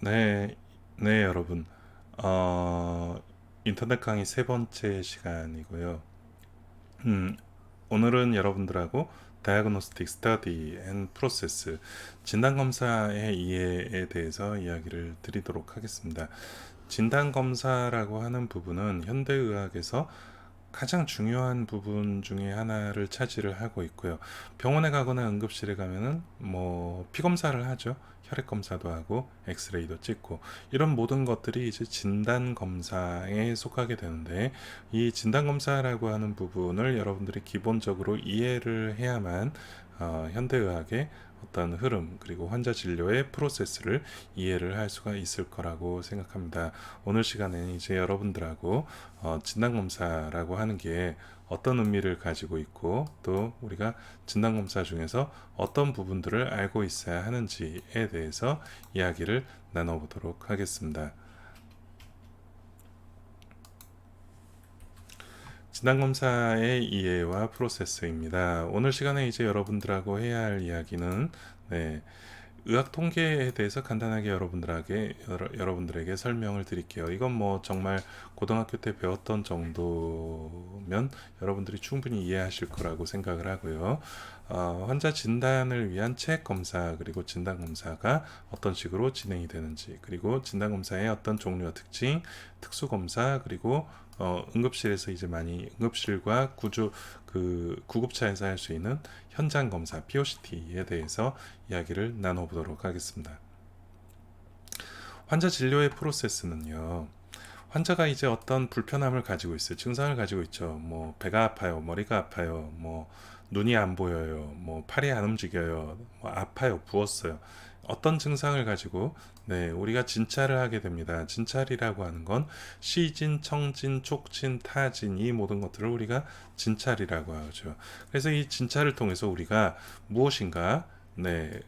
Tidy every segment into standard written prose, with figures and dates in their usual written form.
네, 네, 여러분. 어, 인터넷 강의 세 번째 시간이고요. 음, 오늘은 여러분들하고 Diagnostic Study and Process, 진단검사의 이해에 대해서 이야기를 드리도록 하겠습니다. 진단검사라고 하는 부분은 현대의학에서 가장 중요한 부분 중에 하나를 차지를 하고 있고요. 병원에 가거나 응급실에 가면은 뭐 피 검사를 하죠. 혈액 검사도 하고 엑스레이도 찍고 이런 모든 것들이 이제 진단 검사에 속하게 되는데, 이 진단 검사라고 하는 부분을 여러분들이 기본적으로 이해를 해야만 현대의학의 어떤 흐름 그리고 환자 진료의 프로세스를 이해를 할 수가 있을 거라고 생각합니다. 오늘 시간에는 이제 여러분들하고 진단검사라고 하는 게 어떤 의미를 가지고 있고, 또 우리가 진단검사 중에서 어떤 부분들을 알고 있어야 하는지에 대해서 이야기를 나눠보도록 하겠습니다. 진단검사의 이해와 프로세스입니다. 오늘 시간에 이제 여러분들하고 해야 할 이야기는, 네, 의학 통계에 대해서 간단하게 여러분들에게 설명을 드릴게요. 이건 뭐 정말 고등학교 때 배웠던 정도면 여러분들이 충분히 이해하실 거라고 생각을 하고요. 환자 진단을 위한 체액 검사 그리고 진단 검사가 어떤 식으로 진행이 되는지, 그리고 진단 검사의 어떤 종류와 특징, 특수 검사, 그리고 응급실에서 이제 많이 응급실과 구급차에서 할 수 있는 현장 검사 POCT에 대해서 이야기를 나눠보도록 하겠습니다. 환자 진료의 프로세스는요, 환자가 이제 어떤 불편함을 가지고 있어요. 증상을 가지고 있죠. 뭐 배가 아파요, 머리가 아파요, 뭐 눈이 안 보여요, 뭐 팔이 안 움직여요, 뭐 아파요, 부었어요. 어떤 증상을 가지고, 네, 우리가 진찰을 하게 됩니다. 진찰이라고 하는 건 시진, 청진, 촉진, 타진, 이 모든 것들을 우리가 진찰이라고 하죠. 그래서 이 진찰을 통해서 우리가 무엇인가, 네,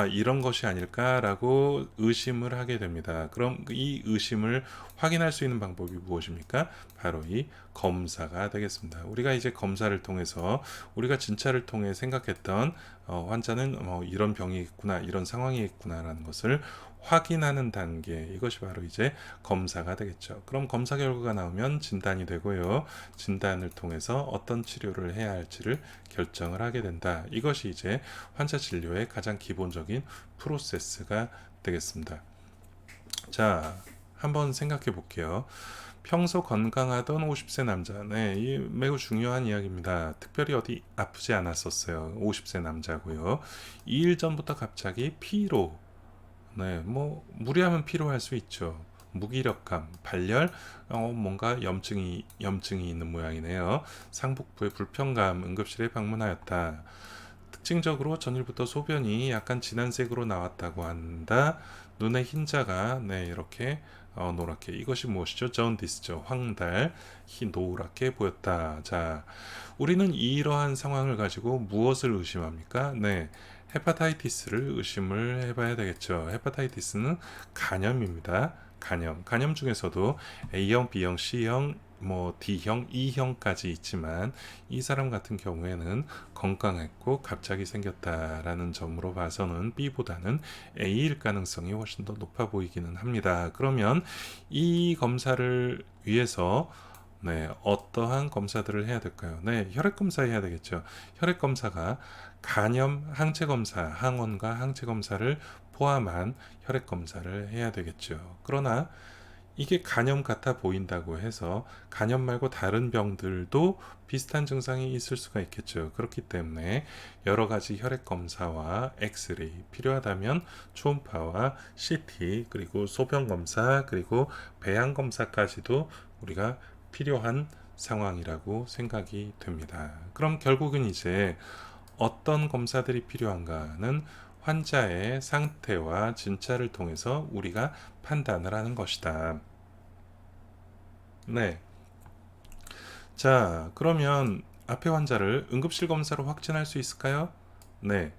이런 것이 아닐까라고 의심을 하게 됩니다. 그럼 이 의심을 확인할 수 있는 방법이 무엇입니까? 바로 이 검사가 되겠습니다. 우리가 이제 검사를 통해서 우리가 진찰을 통해 생각했던 환자는 이런 병이 있구나, 이런 상황이 있구나라는 것을 확인하는 단계, 이것이 바로 이제 검사가 되겠죠. 그럼 검사 결과가 나오면 진단이 되고요. 진단을 통해서 어떤 치료를 해야 할지를 결정을 하게 된다. 이것이 이제 환자 진료의 가장 기본적인 프로세스가 되겠습니다. 자, 한번 생각해 볼게요. 평소 건강하던 50세 남자. 네, 이 매우 중요한 이야기입니다. 특별히 어디 아프지 않았었어요. 50세 남자고요. 2일 전부터 갑자기 피로. 네, 뭐 무리하면 피로할 수 있죠. 무기력감, 발열, 뭔가 염증이 있는 모양이네요. 상복부에 불편감, 응급실에 방문하였다. 특징적으로 전일부터 소변이 약간 진한 색으로 나왔다고 한다. 눈에 흰자가, 네, 이렇게 노랗게, 이것이 무엇이죠? 자운디스죠. 황달, 노랗게 보였다. 자, 우리는 이러한 상황을 가지고 무엇을 의심합니까? 네, 헤파타이티스를 의심을 해봐야 되겠죠. 헤파타이티스는 간염입니다. 간염 중에서도 A형, B형, C형, 뭐 D형, E형까지 있지만, 이 사람 같은 경우에는 건강했고 갑자기 생겼다라는 점으로 봐서는 B보다는 A일 가능성이 훨씬 더 높아 보이기는 합니다. 그러면 이 검사를 위해서, 네, 어떠한 검사들을 해야 될까요? 네, 혈액 검사 해야 되겠죠. 혈액 검사가 간염 항체 검사, 항원과 항체 검사를 포함한 혈액 검사를 해야 되겠죠. 그러나 이게 간염 같아 보인다고 해서 간염 말고 다른 병들도 비슷한 증상이 있을 수가 있겠죠. 그렇기 때문에 여러 가지 혈액 검사와 엑스레이, 필요하다면 초음파와 CT, 그리고 소변 검사, 그리고 배양 검사까지도 우리가 필요한 상황이라고 생각이 됩니다. 그럼 결국은 이제 어떤 검사들이 필요한가는 환자의 상태와 진찰을 통해서 우리가 판단을 하는 것이다. 네. 자, 그러면 앞에 환자를 응급실 검사로 확진할 수 있을까요? 네.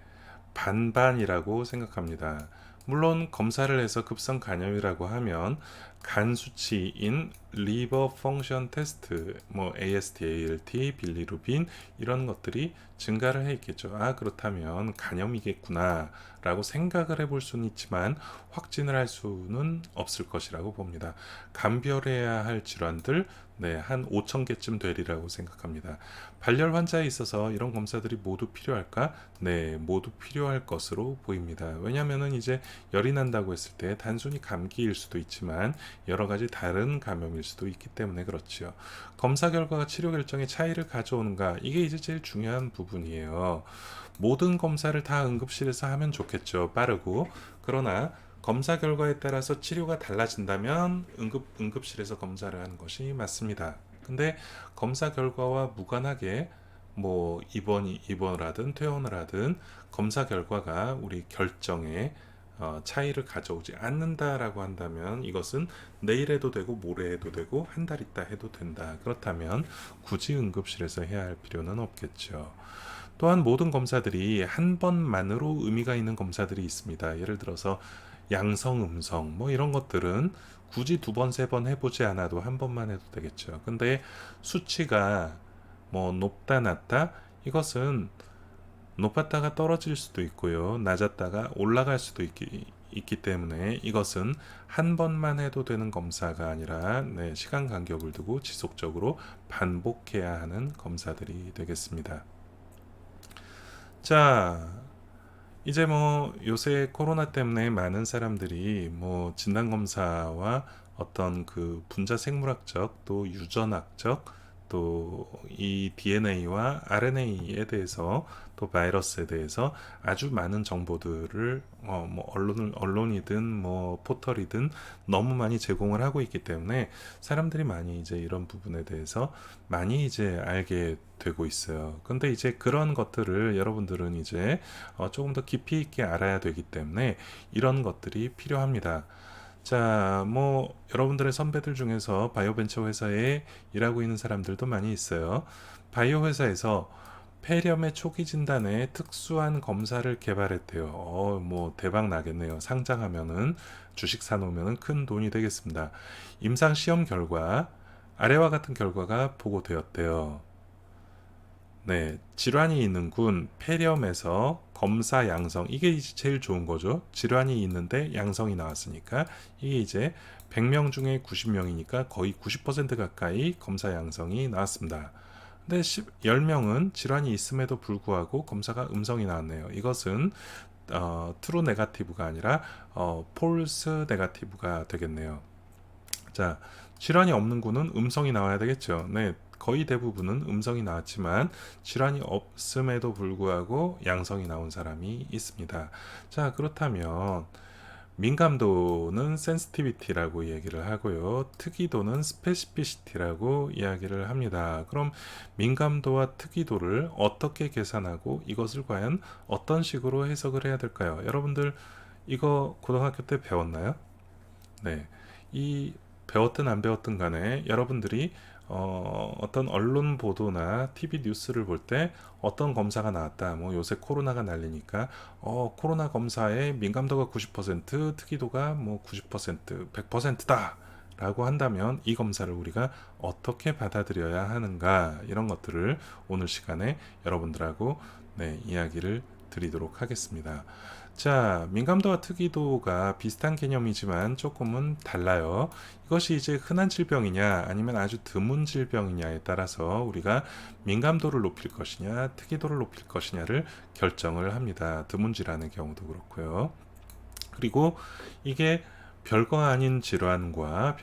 반반이라고 생각합니다. 물론 검사를 해서 급성 간염이라고 하면 간 수치인 리버 펑션 테스트, 뭐 AST, ALT, 빌리루빈 이런 것들이 증가를 해 있겠죠. 아, 그렇다면 간염이겠구나라고 생각을 해볼 수는 있지만 확진을 할 수는 없을 것이라고 봅니다. 감별해야 할 질환들 네, 한 5천 개쯤 되리라고 생각합니다. 발열 환자에 있어서 이런 검사들이 모두 필요할까? 네, 모두 필요할 것으로 보입니다. 왜냐하면은 이제 열이 난다고 했을 때 단순히 감기일 수도 있지만 여러 가지 다른 감염일 수도 있기 때문에 그렇지요. 검사 결과가 치료 결정에 차이를 가져오는가? 이게 이제 제일 중요한 부분이에요. 모든 검사를 다 응급실에서 하면 좋겠죠. 빠르고. 그러나 검사 결과에 따라서 치료가 달라진다면 응급실에서 검사를 하는 것이 맞습니다. 근데 검사 결과와 무관하게 뭐 입원을 하든 퇴원을 하든 검사 결과가 우리 결정에 차이를 가져오지 않는다라고 한다면 이것은 내일 해도 되고 모레 해도 되고 한 달 있다 해도 된다. 그렇다면 굳이 응급실에서 해야 할 필요는 없겠죠. 또한 모든 검사들이 한 번만으로 의미가 있는 검사들이 있습니다. 예를 들어서 양성, 음성 뭐 이런 것들은 굳이 두 번, 세 번 해보지 않아도 한 번만 해도 되겠죠. 근데 수치가 뭐 높다, 낮다 이것은 높았다가 떨어질 수도 있고요. 낮았다가 올라갈 수도 있기 때문에 이것은 한 번만 해도 되는 검사가 아니라 네, 시간 간격을 두고 지속적으로 반복해야 하는 검사들이 되겠습니다. 자, 이제 뭐 요새 코로나 때문에 많은 사람들이 뭐 진단검사와 어떤 그 분자 생물학적 또 유전학적 또 이 DNA와 RNA에 대해서 또 바이러스에 대해서 아주 많은 정보들을 뭐 언론이든 뭐 포털이든 너무 많이 제공을 하고 있기 때문에 사람들이 많이 이제 이런 부분에 대해서 많이 이제 알게 되고 있어요. 근데 이제 그런 것들을 여러분들은 이제 조금 더 깊이 있게 알아야 되기 때문에 이런 것들이 필요합니다. 자, 뭐 여러분들의 선배들 중에서 바이오 벤처 회사에 일하고 있는 사람들도 많이 있어요. 바이오 회사에서 폐렴의 초기 진단에 특수한 검사를 개발했대요. 뭐 대박 나겠네요. 상장하면은 주식 사놓으면은 큰 돈이 되겠습니다. 임상 시험 결과 아래와 같은 결과가 보고되었대요. 네, 질환이 있는 군 폐렴에서 검사 양성 이게 이제 제일 좋은 거죠. 질환이 있는데 양성이 나왔으니까 이게 이제 100명 중에 90명이니까 거의 90% 가까이 검사 양성이 나왔습니다. 근데 10명은 질환이 있음에도 불구하고 검사가 음성이 나왔네요. 이것은 트루 네가티브가 아니라 폴스 네가티브가 되겠네요. 자, 질환이 없는 군은 음성이 나와야 되겠죠. 네, 거의 대부분은 음성이 나왔지만 질환이 없음에도 불구하고 양성이 나온 사람이 있습니다. 자, 그렇다면 민감도는 센시티비티라고 얘기를 하고요. 특이도는 스페시피시티라고 이야기를 합니다. 그럼 민감도와 특이도를 어떻게 계산하고 이것을 과연 어떤 식으로 해석을 해야 될까요? 여러분들 이거 고등학교 때 배웠나요? 네. 이 배웠든 안 배웠든 간에 여러분들이 어떤 언론 보도나 TV 뉴스를 볼 때 어떤 검사가 나왔다. 뭐 요새 코로나가 난리니까 코로나 검사의 민감도가 90%, 특이도가 뭐 90%, 100%다. 라고 한다면 이 검사를 우리가 어떻게 받아들여야 하는가 이런 것들을 오늘 시간에 여러분들하고 네, 이야기를 드리도록 하겠습니다. 자, 민감도와 특이도가 비슷한 개념이지만 조금은 달라요. 이것이 이제 흔한 질병이냐 아니면 아주 드문 질병이냐에 따라서 우리가 민감도를 높일 것이냐 특이도를 높일 것이냐를 결정을 합니다. 드문 질환의 경우도 그렇고요. 그리고 이게 별거 아닌 질환과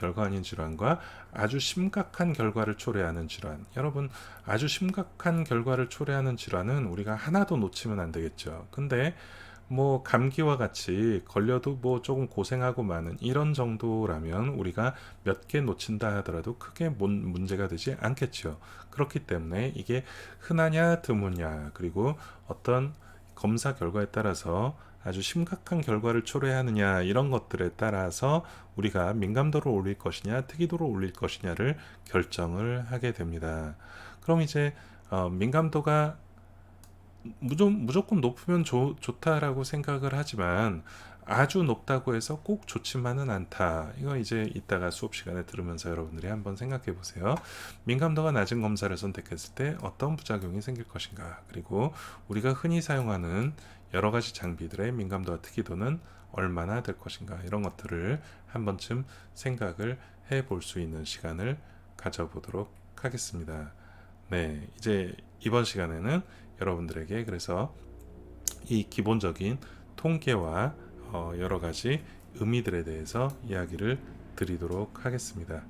아주 심각한 결과를 초래하는 질환. 여러분, 아주 심각한 결과를 초래하는 질환은 우리가 하나도 놓치면 안 되겠죠. 근데 뭐 감기와 같이 걸려도 뭐 조금 고생하고 마는 이런 정도라면 우리가 몇 개 놓친다 하더라도 크게 문제가 되지 않겠죠. 그렇기 때문에 이게 흔하냐 드무냐 그리고 어떤 검사 결과에 따라서 아주 심각한 결과를 초래하느냐 이런 것들에 따라서 우리가 민감도를 올릴 것이냐 특이도를 올릴 것이냐를 결정을 하게 됩니다. 그럼 이제 민감도가 무조건 높으면 좋다라고 생각을 하지만 아주 높다고 해서 꼭 좋지만은 않다. 이거 이제 이따가 수업 시간에 들으면서 여러분들이 한번 생각해 보세요. 민감도가 낮은 검사를 선택했을 때 어떤 부작용이 생길 것인가. 그리고 우리가 흔히 사용하는 여러 가지 장비들의 민감도와 특이도는 얼마나 될 것인가. 이런 것들을 한 번쯤 생각을 해 볼 수 있는 시간을 가져보도록 하겠습니다. 네, 이제 이번 시간에는 여러분들에게 그래서 이 기본적인 통계와 여러 가지 의미들에 대해서 이야기를 드리도록 하겠습니다.